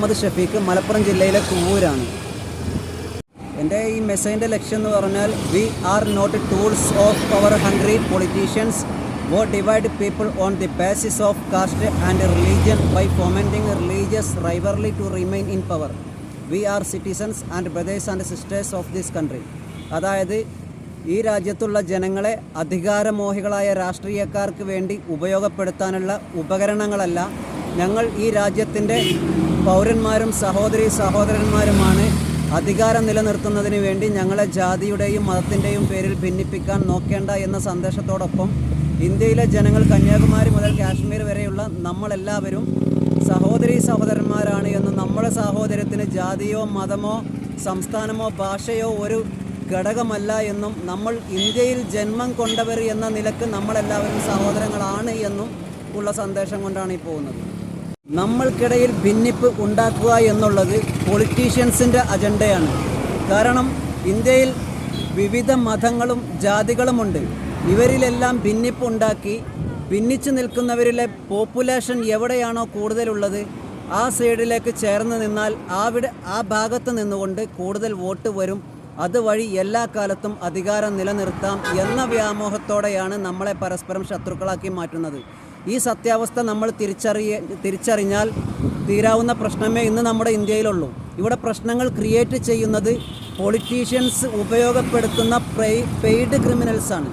മുഹമ്മദ് ഷഫീഖ്, മലപ്പുറം ജില്ലയിലെ കൂവൂരാണ്. എൻ്റെ ഈ മെസ്സേജിൻ്റെ ലക്ഷ്യം എന്ന് പറഞ്ഞാൽ, we are not tools of power hungry politicians who divide people on the basis of caste and religion by fomenting religious rivalry to remain in power. We are citizens and brothers and sisters of this country. അതായത് ഈ രാജ്യത്തുള്ള ജനങ്ങളെ അധികാരമോഹികളായ രാഷ്ട്രീയക്കാർക്ക് വേണ്ടി ഉപയോഗപ്പെടുത്താനുള്ള ഉപകരണങ്ങളല്ല. ഞങ്ങൾ ഈ രാജ്യത്തിൻ്റെ പൗരന്മാരും സഹോദരന്മാരുമാണ്. അധികാരം നിലനിർത്തുന്നതിന് വേണ്ടി ഞങ്ങളെ ജാതിയുടെയും മതത്തിൻ്റെയും പേരിൽ ഭിന്നിപ്പിക്കാൻ നോക്കേണ്ട എന്ന സന്ദേശത്തോടൊപ്പം ഇന്ത്യയിലെ ജനങ്ങൾ കന്യാകുമാരി മുതൽ കാശ്മീർ വരെയുള്ള നമ്മളെല്ലാവരും സഹോദരന്മാരാണ് എന്നും നമ്മുടെ സാഹോദര്യത്തിന് ജാതിയോ മതമോ സംസ്ഥാനമോ ഭാഷയോ ഒരു ഘടകമല്ല എന്നും നമ്മൾ ഇന്ത്യയിൽ ജന്മം കൊണ്ടവർ എന്ന നിലക്ക് നമ്മളെല്ലാവരും സഹോദരങ്ങളാണ് എന്നും ഉള്ള സന്ദേശം കൊണ്ടാണ് ഈ പോകുന്നത്. നമ്മൾക്കിടയിൽ ഭിന്നിപ്പ് ഉണ്ടാക്കുക എന്നുള്ളത് പൊളിറ്റീഷ്യൻസിൻ്റെ അജണ്ടയാണ്. കാരണം ഇന്ത്യയിൽ വിവിധ മതങ്ങളും ജാതികളുമുണ്ട്. ഇവരിലെല്ലാം ഭിന്നിപ്പുണ്ടാക്കി ഭിന്നിച്ചു നിൽക്കുന്നവരിലെ പോപ്പുലേഷൻ എവിടെയാണോ കൂടുതലുള്ളത് ആ സൈഡിലേക്ക് ചേർന്ന് നിന്നാൽ ആ ഭാഗത്ത് നിന്നുകൊണ്ട് കൂടുതൽ വോട്ട് വരും. അതുവഴി എല്ലാ കാലത്തും അധികാരം നിലനിർത്താം എന്ന വ്യാമോഹത്തോടെയാണ് നമ്മളെ പരസ്പരം ശത്രുക്കളാക്കി മാറ്റുന്നത്. ഈ സത്യാവസ്ഥ നമ്മൾ തിരിച്ചറിഞ്ഞാൽ തീരാവുന്ന പ്രശ്നമേ ഇന്ന് നമ്മുടെ ഇന്ത്യയിലുള്ളൂ. ഇവിടെ പ്രശ്നങ്ങൾ ക്രിയേറ്റ് ചെയ്യുന്നത് പൊളിറ്റീഷ്യൻസ് ഉപയോഗപ്പെടുത്തുന്ന പെയ്ഡ് ക്രിമിനൽസാണ്.